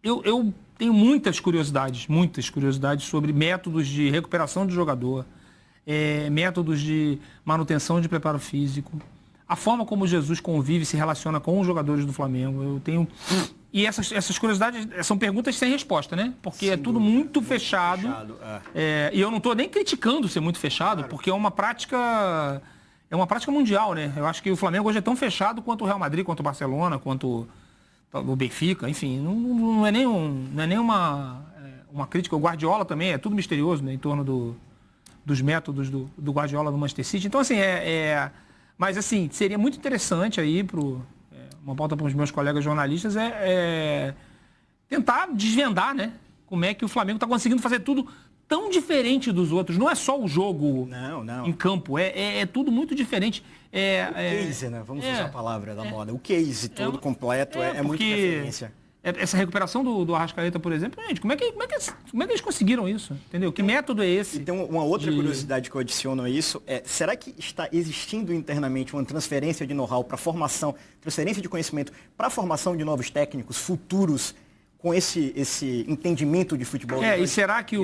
eu tenho muitas curiosidades sobre métodos de recuperação de jogador, métodos de manutenção de preparo físico, a forma como Jesus convive e se relaciona com os jogadores do Flamengo. Eu tenho... E essas curiosidades são perguntas sem resposta, né? Porque é tudo muito fechado. E eu não estou nem criticando ser muito fechado, porque é uma prática mundial, né? Eu acho que o Flamengo hoje é tão fechado quanto o Real Madrid, quanto o Barcelona, quanto o Benfica, enfim. Não é nem uma crítica. O Guardiola também é tudo misterioso, né? Em torno dos métodos do Guardiola no Manchester City. Então, assim, mas, assim, seria muito interessante aí uma pauta para os meus colegas jornalistas tentar desvendar, né? Como é que o Flamengo está conseguindo fazer tudo tão diferente dos outros. Não é só o jogo em campo, é tudo muito diferente. O case, né? Vamos usar a palavra da moda. O case todo completo é muito referência. Essa recuperação do Arrascaeta, por exemplo, gente, como é que eles conseguiram isso? Entendeu? Que método é esse? E tem uma outra curiosidade que eu adiciono a isso, será que está existindo internamente uma transferência de know-how para formação, transferência de conhecimento para a formação de novos técnicos futuros com esse entendimento de futebol? E será que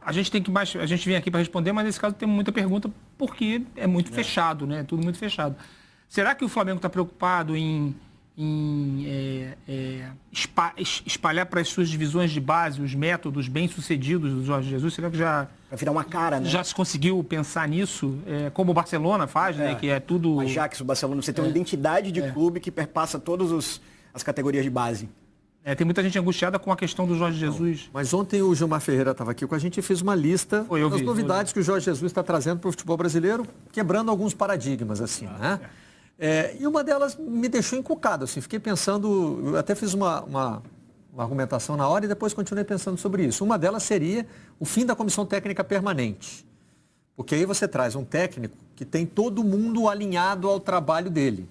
a gente tem que a gente vem aqui para responder, mas nesse caso tem muita pergunta porque é muito fechado, né? Tudo muito fechado. Será que o Flamengo está preocupado em espalhar para as suas divisões de base os métodos bem-sucedidos do Jorge Jesus? Será que já... Vai virar uma cara, né? Já se conseguiu pensar nisso? Como o Barcelona faz, né? Que é tudo... O Ajax, o Barcelona, você tem uma identidade de clube que perpassa todas as categorias de base. Tem muita gente angustiada com a questão do Jorge Jesus. Mas ontem o Gilmar Ferreira estava aqui com a gente e fez uma lista das novidades que o Jorge Jesus está trazendo para o futebol brasileiro, quebrando alguns paradigmas, assim, né? E uma delas me deixou encucado, assim, fiquei pensando, eu até fiz uma argumentação na hora e depois continuei pensando sobre isso. Uma delas seria o fim da comissão técnica permanente, porque aí você traz um técnico que tem todo mundo alinhado ao trabalho dele.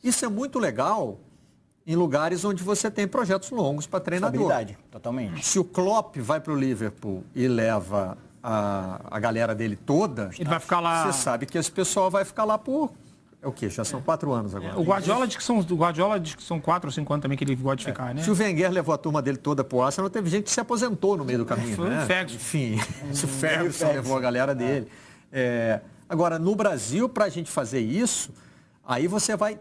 Isso é muito legal em lugares onde você tem projetos longos para treinador. Estabilidade, totalmente. Se o Klopp vai para o Liverpool e leva a galera dele toda, ele vai ficar lá... Você sabe que esse pessoal vai ficar lá por... É o quê? Já são 4 anos agora. O Guardiola diz que são 4 ou 5 anos também que ele gosta de ficar, né? Se o Wenger levou a turma dele toda pro Arsenal, teve gente que se aposentou no meio do caminho, Foi né? o Ferguson. Enfim, se o Ferguson levou a galera dele. Agora, no Brasil, para a gente fazer isso, aí você vai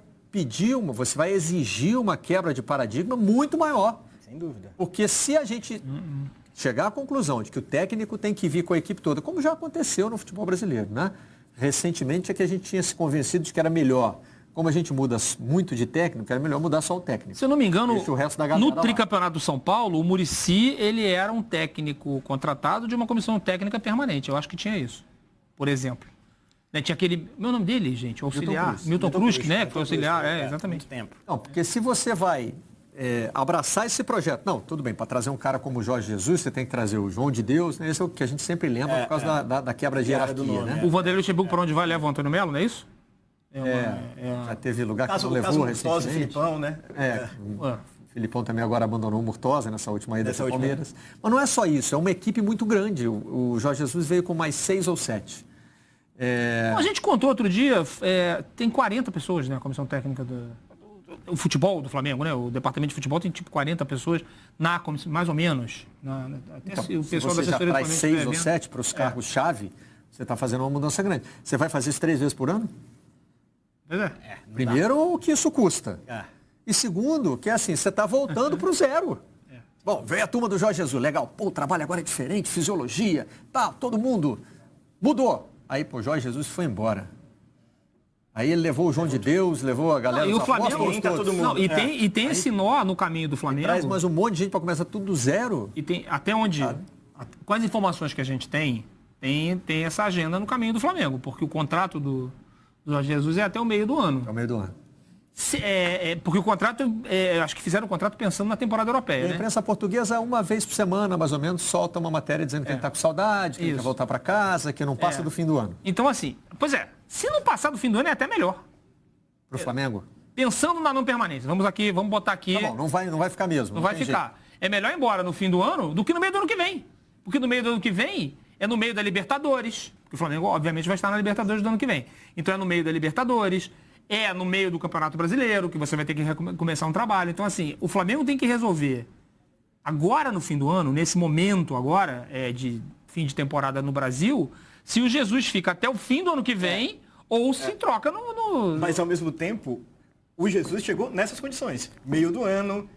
você vai exigir uma quebra de paradigma muito maior. Sem dúvida. Porque se a gente chegar à conclusão de que o técnico tem que vir com a equipe toda, como já aconteceu no futebol brasileiro, né? Recentemente é que a gente tinha se convencido de que era melhor, como a gente muda muito de técnico, era melhor mudar só o técnico. Se eu não me engano, o resto da no tricampeonato do São Paulo, o Muricy, ele era um técnico contratado de uma comissão técnica permanente. Eu acho que tinha isso, por exemplo. Tinha aquele... Meu nome dele, gente, o auxiliar. Milton Cruz, né? Que foi auxiliar, exatamente. Tempo. Não, porque se você vai abraçar esse projeto... Não, tudo bem, para trazer um cara como o Jorge Jesus, você tem que trazer o João de Deus, né? Esse é o que a gente sempre lembra por causa da quebra de hierarquia, né? O Vanderlei Luxemburgo, para onde vai, leva o Antônio Melo, não é isso? Já teve lugar que não levou recentemente. O Filipão, né? O Filipão também agora abandonou o Murtosa nessa última ida do Palmeiras. Mas não é só isso, é uma equipe muito grande. O Jorge Jesus veio com mais 6 ou 7. A gente contou outro dia, tem 40 pessoas, né, a comissão técnica o futebol do Flamengo, né? O departamento de futebol tem tipo 40 pessoas na comissão, mais ou menos. O pessoal da assessoria já traz 6 ou 7 para os cargos-chave, você está fazendo uma mudança grande. Você vai fazer isso 3 vezes por ano? Primeiro, o que isso custa. E segundo, que é assim, você está voltando para o zero. Bom, veio a turma do Jorge Jesus, legal. Pô, o trabalho agora é diferente, fisiologia, todo mundo mudou. Aí, Jorge Jesus foi embora. Aí ele levou o João de Deus, levou a galera dos apóstolos todo mundo. E tem esse nó no caminho do Flamengo. Traz mais um monte de gente para começar tudo do zero. E tem até onde... Com as informações que a gente tem essa agenda no caminho do Flamengo. Porque o contrato do Jorge Jesus é até o meio do ano. É o meio do ano. Porque o contrato, acho que fizeram o contrato pensando na temporada europeia, A imprensa portuguesa, uma vez por semana, mais ou menos, solta uma matéria dizendo que ele está com saudade, que ele quer voltar para casa, que não passa do fim do ano. Então, assim, se não passar do fim do ano é até melhor. Para o Flamengo? Pensando na não permanência. Vamos botar aqui... Tá bom, não vai ficar mesmo. Não vai ficar. Jeito. É melhor ir embora no fim do ano do que no meio do ano que vem. Porque no meio do ano que vem é no meio da Libertadores. Porque o Flamengo, obviamente, vai estar na Libertadores do ano que vem. Então é no meio da Libertadores... É no meio do Campeonato Brasileiro, que você vai ter que começar um trabalho. Então, assim, o Flamengo tem que resolver Agora, no fim do ano, nesse momento agora, de fim de temporada no Brasil, se o Jesus fica até o fim do ano que vem, ou se troca no... Mas, ao mesmo tempo, o Jesus chegou nessas condições. Meio do ano,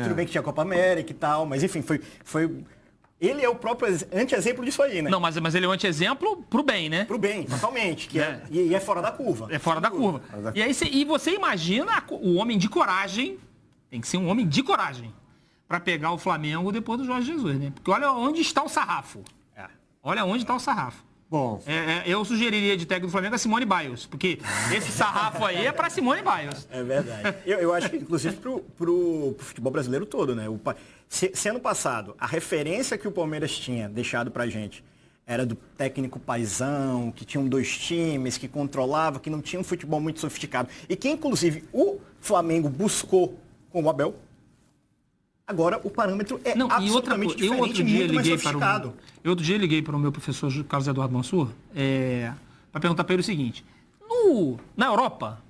tudo bem que tinha Copa América e tal, mas, enfim, foi... Ele é o próprio anti-exemplo disso aí, né? Não, mas ele é um anti-exemplo pro bem, né? Pro bem, totalmente. E é fora da curva. É fora da curva. E aí você imagina o homem de coragem, tem que ser um homem de coragem, para pegar o Flamengo depois do Jorge Jesus, né? Porque olha onde está o sarrafo. Olha onde está o sarrafo. Bom. Eu sugeriria de técnico do Flamengo a Simone Biles, porque esse sarrafo aí é para Simone Biles. É verdade. Eu acho que, inclusive, pro futebol brasileiro todo, né? Se ano passado a referência que o Palmeiras tinha deixado pra gente era do técnico paizão, que tinham 2 times, que controlava, que não tinha um futebol muito sofisticado. E que, inclusive, o Flamengo buscou com o Abel. Agora o parâmetro é absolutamente diferente, muito mais sofisticado. Outro dia liguei para o meu professor Carlos Eduardo Mansur para perguntar para ele o seguinte. Na Europa,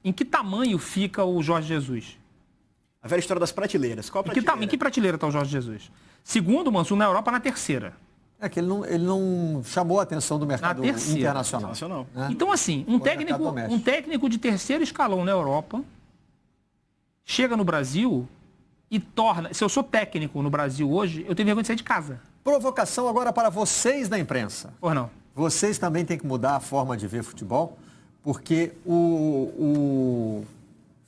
em que tamanho fica o Jorge Jesus? A velha história das prateleiras. Qual prateleira? Em que prateleira está o Jorge Jesus? Segundo o Mansur, na Europa, na 3ª. É que ele não chamou a atenção do mercado internacional. Né? Então, assim, um técnico de 3º escalão na Europa chega no Brasil e torna... Se eu sou técnico no Brasil hoje, eu tenho vergonha de sair de casa. Provocação agora para vocês da imprensa. Por não? Vocês também têm que mudar a forma de ver futebol, porque o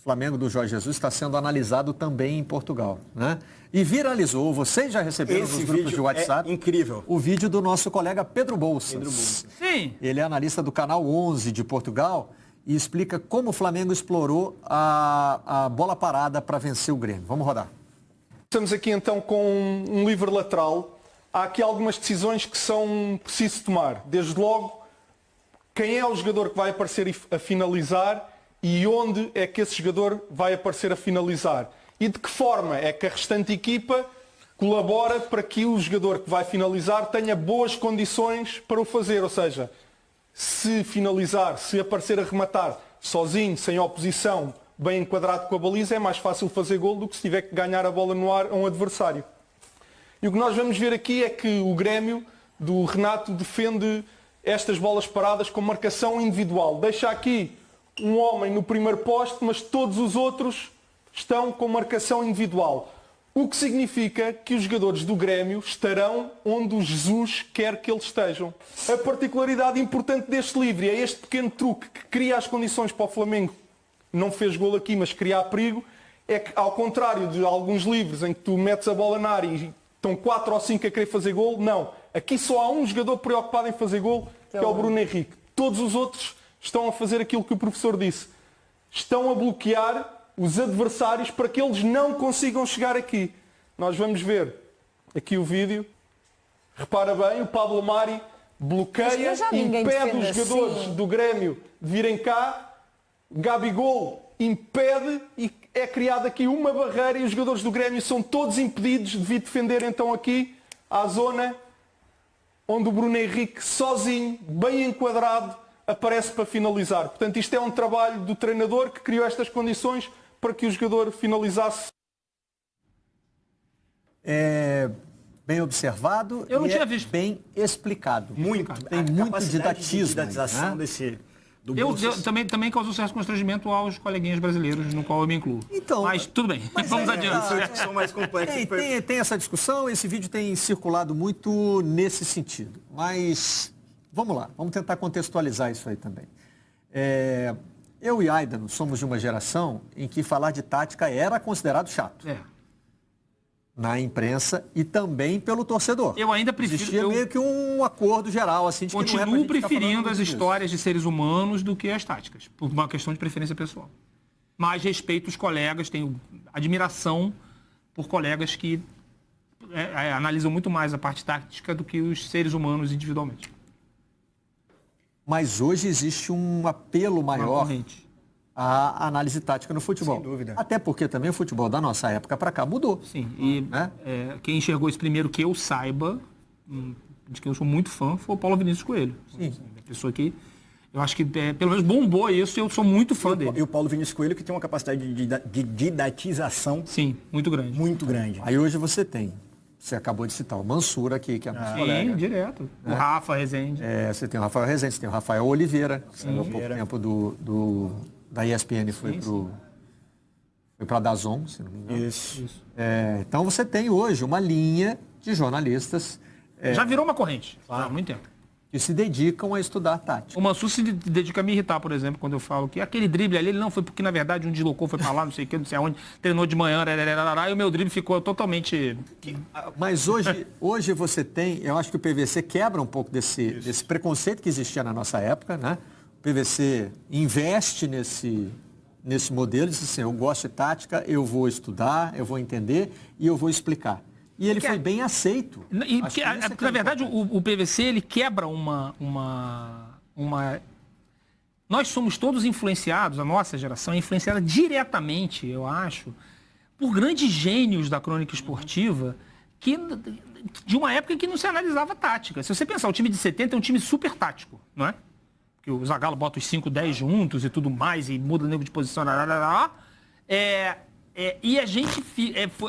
Flamengo do Jorge Jesus está sendo analisado também em Portugal, né? E viralizou, vocês já receberam nos grupos de WhatsApp, incrível, o vídeo do nosso colega Pedro Bolsas. Sim. Ele é analista do Canal 11 de Portugal e explica como o Flamengo explorou a bola parada para vencer o Grêmio. Vamos rodar. Estamos aqui então com um livre lateral. Há aqui algumas decisões que são preciso tomar. Desde logo, quem é o jogador que vai aparecer a finalizar e onde é que esse jogador vai aparecer a finalizar. E de que forma é que a restante equipa colabora para que o jogador que vai finalizar tenha boas condições para o fazer. Ou seja, se finalizar, se aparecer a rematar sozinho, sem oposição, bem enquadrado com a baliza, é mais fácil fazer gol do que se tiver que ganhar a bola no ar a um adversário. E o que nós vamos ver aqui é que o Grêmio do Renato defende estas bolas paradas com marcação individual. Deixa aqui um homem no primeiro poste, mas todos os outros estão com marcação individual. O que significa que os jogadores do Grêmio estarão onde o Jesus quer que eles estejam. A particularidade importante deste livro é este pequeno truque que cria as condições para o Flamengo. Não fez golo aqui, mas criar perigo. É que, ao contrário de alguns livros em que tu metes a bola na área e estão 4 ou 5 a querer fazer golo, não. Aqui só há um jogador preocupado em fazer golo, que é o Bruno Henrique. Todos os outros estão a fazer aquilo que o professor disse. Estão a bloquear os adversários para que eles não consigam chegar aqui. Nós vamos ver aqui o vídeo. Repara bem, o Pablo Mari bloqueia, impede os jogadores do Grêmio de virem cá. Gabigol impede e é criada aqui uma barreira e os jogadores do Grêmio são todos impedidos de vir defender então aqui à zona onde o Bruno Henrique sozinho, bem enquadrado, aparece para finalizar. Portanto, isto é um trabalho do treinador que criou estas condições para que o jogador finalizasse. É bem observado. Eu não tinha visto. Bem explicado. Muito. Tem muito didatismo. Didatização né? Também causou certo constrangimento aos coleguinhas brasileiros, no qual eu me incluo. Então, mas tudo bem, vamos adiante. Essa discussão mais complexa. Tem essa discussão, esse vídeo tem circulado muito nesse sentido. Mas vamos lá, vamos tentar contextualizar isso aí também. Eu e Aidano somos de uma geração em que falar de tática era considerado chato. Na imprensa e também pelo torcedor. Eu ainda prefiro... Existia meio que um acordo geral, assim, de que não é pra gente preferindo as histórias de seres humanos do que as táticas, por uma questão de preferência pessoal. Mas respeito os colegas, tenho admiração por colegas que analisam muito mais a parte tática do que os seres humanos individualmente. Mas hoje existe um apelo maior à análise tática no futebol. Sem dúvida. Até porque também o futebol da nossa época para cá mudou. Sim, e quem enxergou isso primeiro que eu saiba, de quem eu sou muito fã, foi o Paulo Vinícius Coelho. Sim. A pessoa que Eu acho que pelo menos bombou isso e eu sou muito fã dele. E o Paulo Vinícius Coelho, que tem uma capacidade de didatização... Sim, muito grande. Muito grande. Aí hoje você acabou de citar o Mansur aqui, que é nosso colega. Sim, direto. O Rafa Rezende. Você tem o Rafael Rezende, você tem o Rafael Oliveira, que saiu há pouco tempo da ESPN, foi para a DAZN, se não me engano. Isso. Então você tem hoje uma linha de jornalistas... Já virou uma corrente, há muito tempo. Que se dedicam a estudar tática. O Mansur se dedica a me irritar, por exemplo, quando eu falo que aquele drible ali, ele não foi porque, na verdade, um deslocou, foi pra lá, não sei o que, não sei aonde, treinou de manhã, e o meu drible ficou totalmente... Mas hoje você tem, eu acho que o PVC quebra um pouco desse preconceito que existia na nossa época, né? O PVC investe nesse modelo, diz assim, eu gosto de tática, eu vou estudar, eu vou entender e eu vou explicar. E ele foi bem aceito. Na verdade, o PVC, ele quebra Nós somos todos influenciados, a nossa geração é influenciada diretamente, eu acho, por grandes gênios da crônica esportiva, de uma época em que não se analisava tática. Se você pensar, o time de 70 é um time super tático, não é? Porque o Zagallo bota os 5, 10 juntos e tudo mais, e muda o nível de posição. E a gente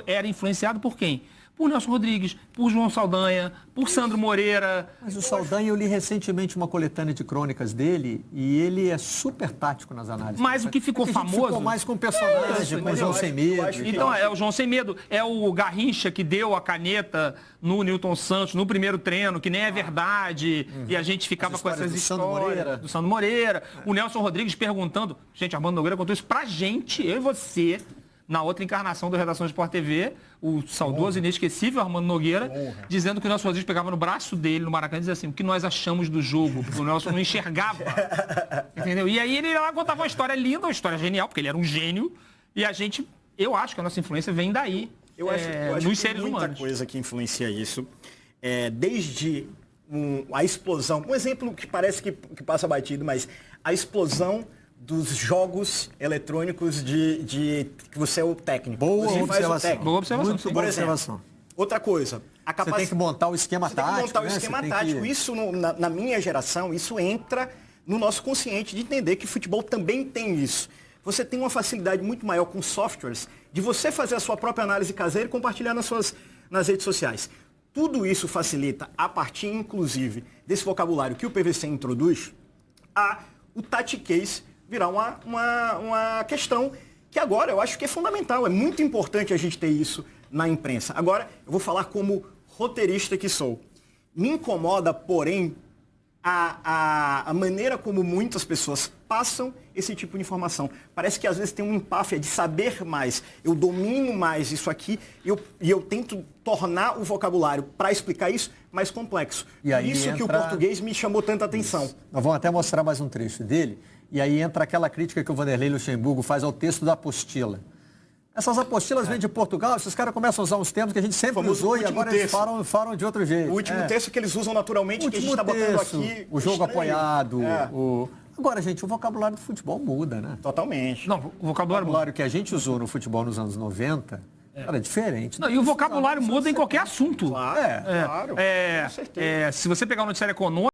era influenciado por quem? Por Nelson Rodrigues, por João Saldanha, por Sandro Moreira. Mas o Saldanha, eu li recentemente uma coletânea de crônicas dele e ele é super tático nas análises. Mas o que ficou famoso... Ficou mais com o personagem, com o João Sem Medo. Então, é o João Sem Medo, é o Garrincha que deu a caneta no Newton Santos, no primeiro treino, que nem é verdade, e a gente ficava com essas histórias do Sandro Moreira. O Nelson Rodrigues perguntando... Gente, Armando Nogueira contou isso pra gente, eu e você... Na outra encarnação do Redação Sport TV, o saudoso e inesquecível Armando Nogueira, dizendo que o Nelson Rodrigues pegava no braço dele, no Maracanã, e dizia assim, o que nós achamos do jogo, porque o Nelson não enxergava. Entendeu? E aí ele ia lá contava uma história linda, uma história genial, porque ele era um gênio, e eu acho que a nossa influência vem daí, eu acho nos que seres tem muita humanos. coisa que influencia isso, desde a explosão, um exemplo que parece que passa batido, mas a explosão dos jogos eletrônicos que você é o técnico. Boa observação. Boa observação. Muito boa observação. Outra coisa, você tem que montar o esquema tático. Isso, na minha geração, isso entra no nosso consciente de entender que futebol também tem isso. Você tem uma facilidade muito maior com softwares de você fazer a sua própria análise caseira e compartilhar nas redes sociais. Tudo isso facilita, a partir, inclusive, desse vocabulário que o PVC introduz, o tactiquez virar uma questão que agora eu acho que é fundamental. É muito importante a gente ter isso na imprensa. Agora, eu vou falar como roteirista que sou. Me incomoda, porém, a maneira como muitas pessoas passam esse tipo de informação. Parece que às vezes tem uma empáfia de saber mais. Eu domino mais isso aqui e eu tento tornar o vocabulário para explicar isso mais complexo. Por isso que o português me chamou tanta atenção. Nós vamos até mostrar mais um trecho dele. E aí entra aquela crítica que o Vanderlei Luxemburgo faz ao texto da apostila. Essas apostilas vêm de Portugal, esses caras começam a usar uns termos que a gente sempre usou e agora eles falam de outro jeito. O último texto que eles usam naturalmente, que a gente está botando aqui. O jogo apoiado. Agora, gente, o vocabulário do futebol muda, né? Totalmente. Não, o vocabulário que a gente usou no futebol nos anos 90 era diferente. Não, e o vocabulário muda em qualquer assunto. Claro, com certeza. Se você pegar o noticiário econômico,